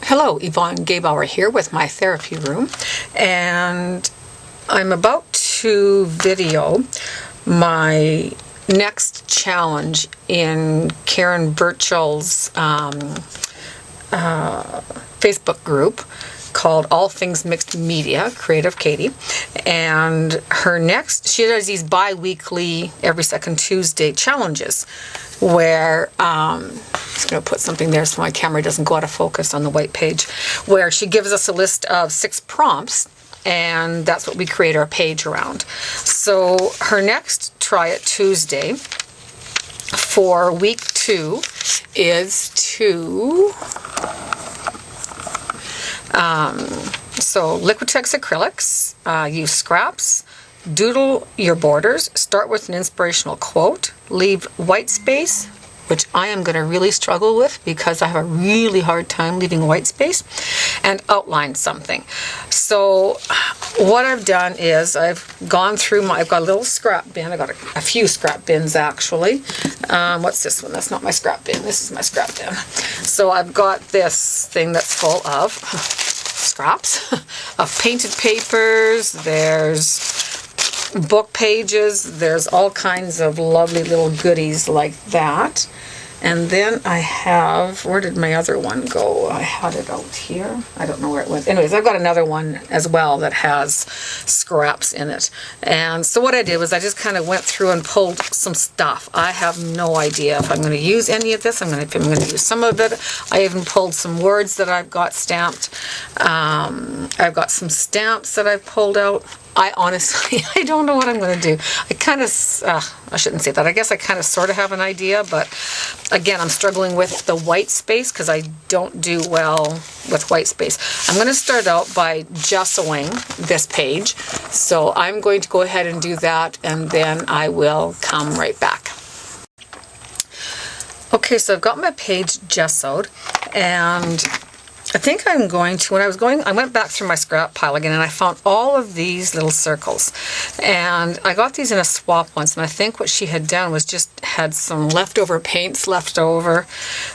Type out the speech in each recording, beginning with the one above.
Hello, Yvonne Gabauer here with my therapy room, and I'm about to video my next challenge in Karen Burchell's Facebook group called All Things Mixed Media, Creative Katie. And she does these bi-weekly, every second Tuesday challenges where, I'm just going to put something there so my camera doesn't go out of focus on the white page, where she gives us a list of 6 prompts, and that's what we create our page around. So her next Try It Tuesday for week 2 is to so Liquitex acrylics, use scraps, doodle your borders, start with an inspirational quote, leave white space, which I am going to really struggle with because I have a really hard time leaving white space, and outline something. So what I've done is I've gone through I've got a little scrap bin. I got a few scrap bins actually. What's this one? That's not my scrap bin. This is my scrap bin. So I've got this thing that's full of scraps of painted papers. There's book pages. There's all kinds of lovely little goodies like that. And then I have, where did my other one go? I had it out here. I don't know where it went. Anyways, I've got another one as well that has scraps in it. And so what I did was I just kind of went through and pulled some stuff. I have no idea if I'm going to use any of this. I'm going to use some of it. I even pulled some words that I've got stamped. I've got some stamps that I've pulled out. I honestly, I don't know what I'm going to do. I shouldn't say that. I guess I kind of sort of have an idea, but again, I'm struggling with the white space because I don't do well with white space. I'm going to start out by gessoing this page. So I'm going to go ahead and do that, and then I will come right back. Okay, so I've got my page gessoed, and I think I'm going to, I went back through my scrap pile again, and I found all of these little circles. And I got these in a swap once, and I think what she had done was just had some leftover paints left over,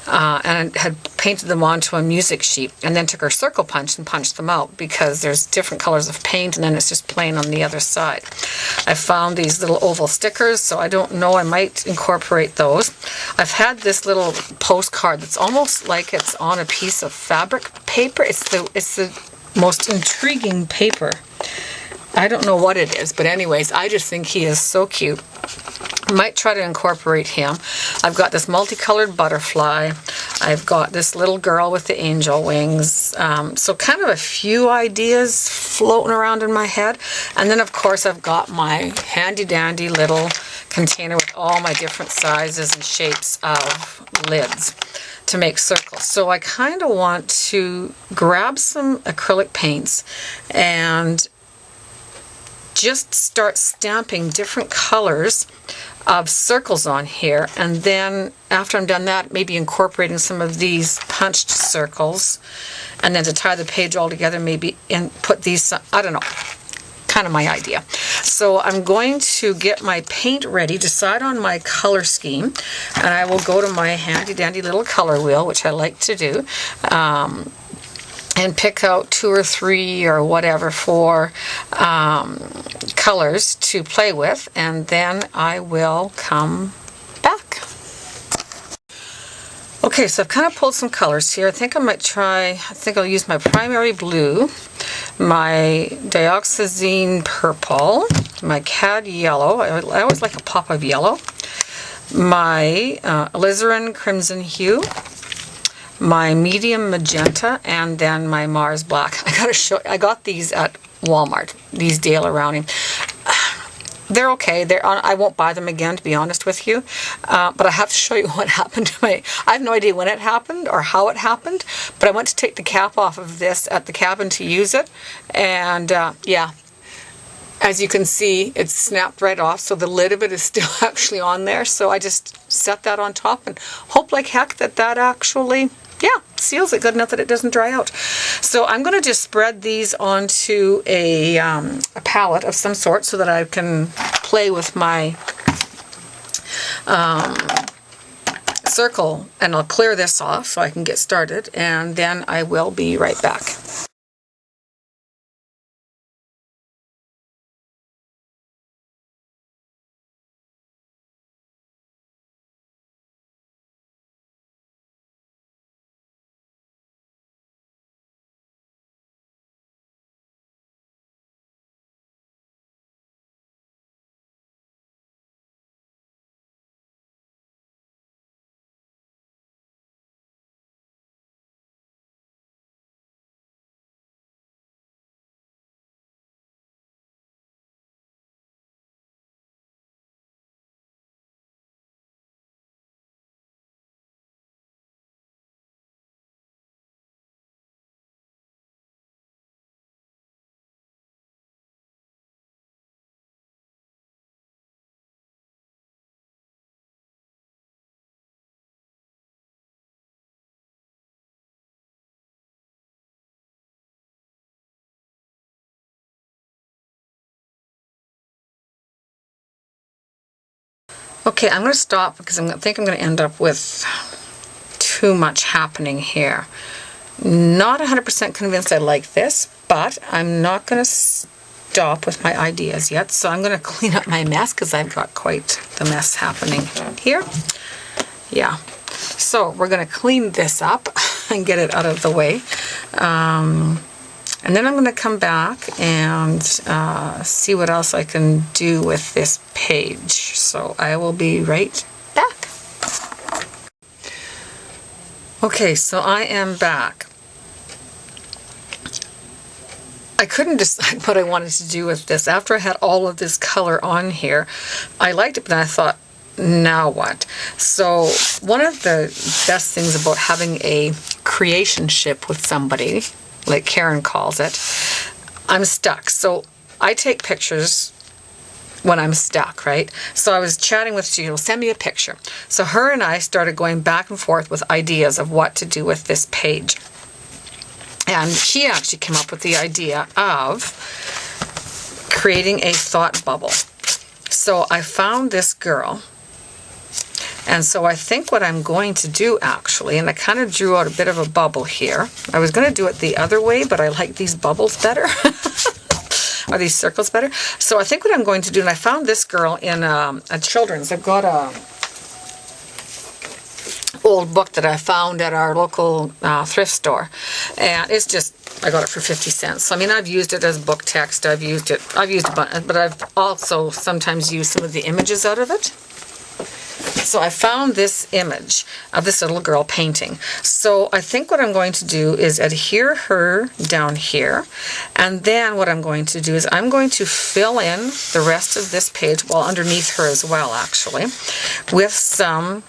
and had painted them onto a music sheet, and then took her circle punch and punched them out, because there's different colors of paint, and then it's just plain on the other side. I found these little oval stickers, so I don't know, I might incorporate those. I've had this little postcard that's almost like it's on a piece of fabric paper. It's the most intriguing paper. I don't know what it is, but anyways, I just think he is so cute. I might try to incorporate him. I've got this multicolored butterfly. I've got this little girl with the angel wings. So kind of a few ideas floating around in my head. And then of course I've got my handy dandy little container with all my different sizes and shapes of lids to make circles. So I kind of want to grab some acrylic paints and just start stamping different colors of circles on here, and then after I'm done that, maybe incorporating some of these punched circles, and then to tie the page all together, maybe put these, I don't know, kind of my idea. So I'm going to get my paint ready, decide on my color scheme, and I will go to my handy dandy little color wheel, which I like to do, and pick out 2 or 3 or whatever for colors to play with, and then I will come back. Okay, so I've kind of pulled some colors here. I think I'll use my primary blue, my dioxazine purple, my cad yellow. I always like a pop of yellow. My alizarin crimson hue, my medium magenta, and then my Mars black. I got these at Walmart, these Dale Browning. They're okay. I won't buy them again, to be honest with you. But I have to show you what happened to I have no idea when it happened or how it happened, but I went to take the cap off of this at the cabin to use it, and yeah. As you can see, it's snapped right off, so the lid of it is still actually on there. So I just set that on top and hope like heck that actually, yeah, seals it good enough that it doesn't dry out. So I'm going to just spread these onto a palette of some sort so that I can play with my circle, and I'll clear this off so I can get started, and then I will be right back. Okay, I'm going to stop because I think I'm going to end up with too much happening here. Not 100% convinced I like this, but I'm not going to stop with my ideas yet. So I'm going to clean up my mess because I've got quite the mess happening here. Yeah. So we're going to clean this up and get it out of the way. And then I'm going to come back and see what else I can do with this page. So I will be right back. Okay, so I am back. I couldn't decide what I wanted to do with this. After I had all of this color on here, I liked it, but then I thought, now what? So one of the best things about having a creationship with somebody, like Karen calls it, I'm stuck. So I take pictures when I'm stuck, right? So I was chatting with Jill, send me a picture. So her and I started going back and forth with ideas of what to do with this page. And she actually came up with the idea of creating a thought bubble. So I found this girl. And so I think what I'm going to do actually, and I kind of drew out a bit of a bubble here. I was going to do it the other way, but I like these bubbles better. Or these circles better. So I think what I'm going to do, and I found this girl in a children's. I've got a old book that I found at our local thrift store, and it's just, I got it for 50 cents. So I mean, I've used it as book text. I've used a bunch, but I've also sometimes used some of the images out of it. So I found this image of this little girl painting. So I think what I'm going to do is adhere her down here. And then what I'm going to do is I'm going to fill in the rest of this page, well, underneath her as well, actually, with some,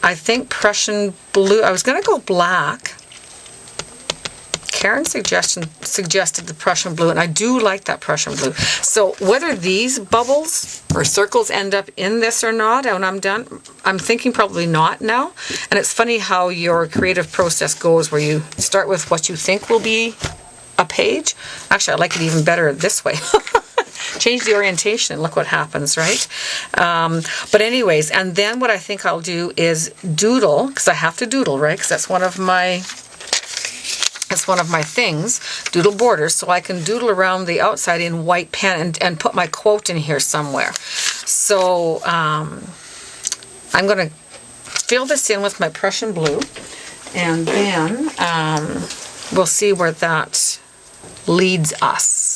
I think, Prussian blue. I was going to go black. Karen suggested the Prussian blue, and I do like that Prussian blue. So whether these bubbles or circles end up in this or not when I'm done, I'm thinking probably not now. And it's funny how your creative process goes, where you start with what you think will be a page. Actually, I like it even better this way. Change the orientation and look what happens, right? But anyways, and then what I think I'll do is doodle, because I have to doodle, right? Because that's one of my things, doodle borders, so I can doodle around the outside in white pen and put my quote in here somewhere. So I'm going to fill this in with my Prussian blue, and then we'll see where that leads us.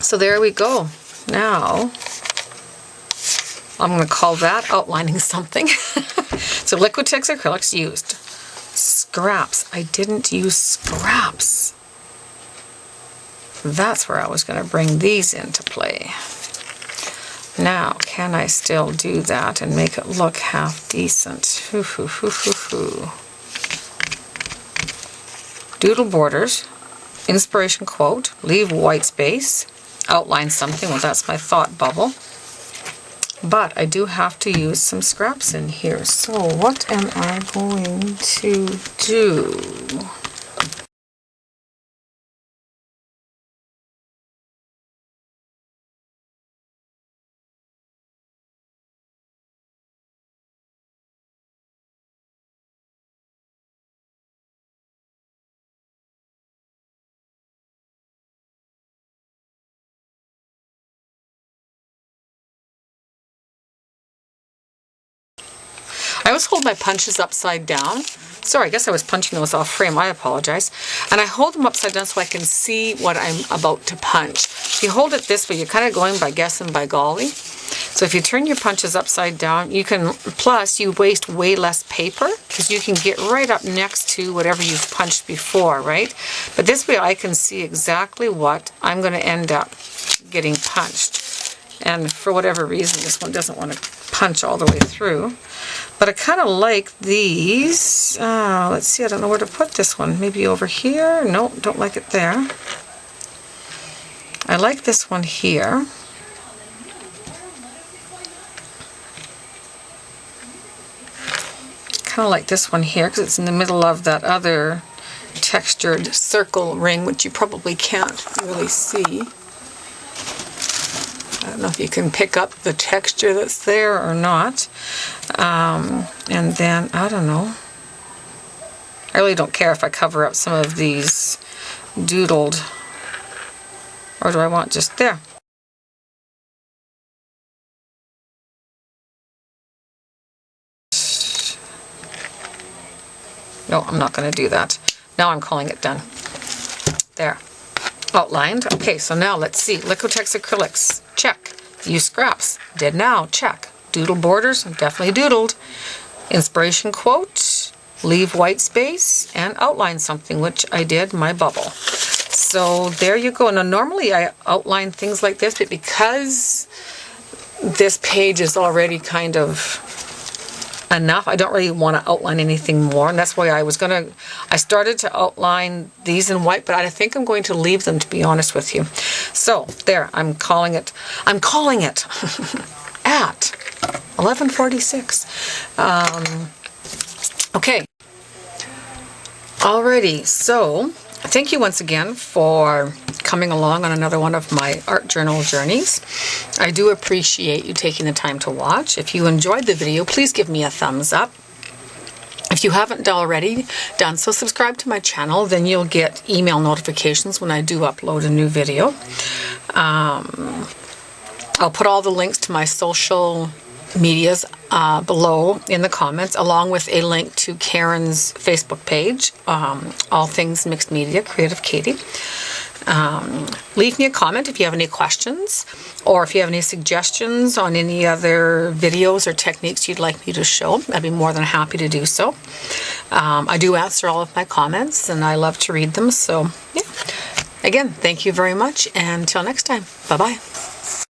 So there we go. Now, I'm going to call that outlining something. So Liquitex acrylics used. Scraps. I didn't use scraps. That's where I was going to bring these into play. Now, can I still do that and make it look half decent? Doodle borders, inspiration quote, leave white space, outline something. Well, that's my thought bubble. But I do have to use some scraps in here. So what am I going to do? I always hold my punches upside down. Sorry, I guess I was punching those off frame. I apologize. And I hold them upside down so I can see what I'm about to punch. If you hold it this way, you're kind of going by guess and by golly. So if you turn your punches upside down, you can, plus you waste way less paper because you can get right up next to whatever you've punched before, right? But this way I can see exactly what I'm going to end up getting punched. And for whatever reason, this one doesn't want to punch all the way through. But I kind of like these. Let's see, I don't know where to put this one. Maybe over here? No, don't like it there. I like this one here. Kind of like this one here because it's in the middle of that other textured circle ring, which you probably can't really see. I don't know if you can pick up the texture that's there or not. And then, I don't know. I really don't care if I cover up some of these doodled, or do I want just there? No, I'm not going to do that. Now I'm calling it done. There. Outlined. Okay, so now let's see. Liquitex acrylics. Check. Use scraps. Did now. Check. Doodle borders. Definitely doodled. Inspiration quote. Leave white space. And outline something, which I did, my bubble. So there you go. Now normally I outline things like this, but because this page is already kind of enough, I don't really want to outline anything more, and that's why I started to outline these in white, but I think I'm going to leave them, to be honest with you. So there, I'm calling it at 11:46. Okay. Alrighty, so thank you once again for coming along on another one of my art journal journeys. I do appreciate you taking the time to watch. If you enjoyed the video, please give me a thumbs up. If you haven't already done so, subscribe to my channel, then you'll get email notifications when I do upload a new video. I'll put all the links to my social medias below in the comments, along with a link to Karen's Facebook page, All Things Mixed Media, Creative Katie. Leave me a comment if you have any questions, or if you have any suggestions on any other videos or techniques you'd like me to show. I'd be more than happy to do so. I do answer all of my comments, and I love to read them. So, yeah. Again, thank you very much, and until next time. Bye-bye.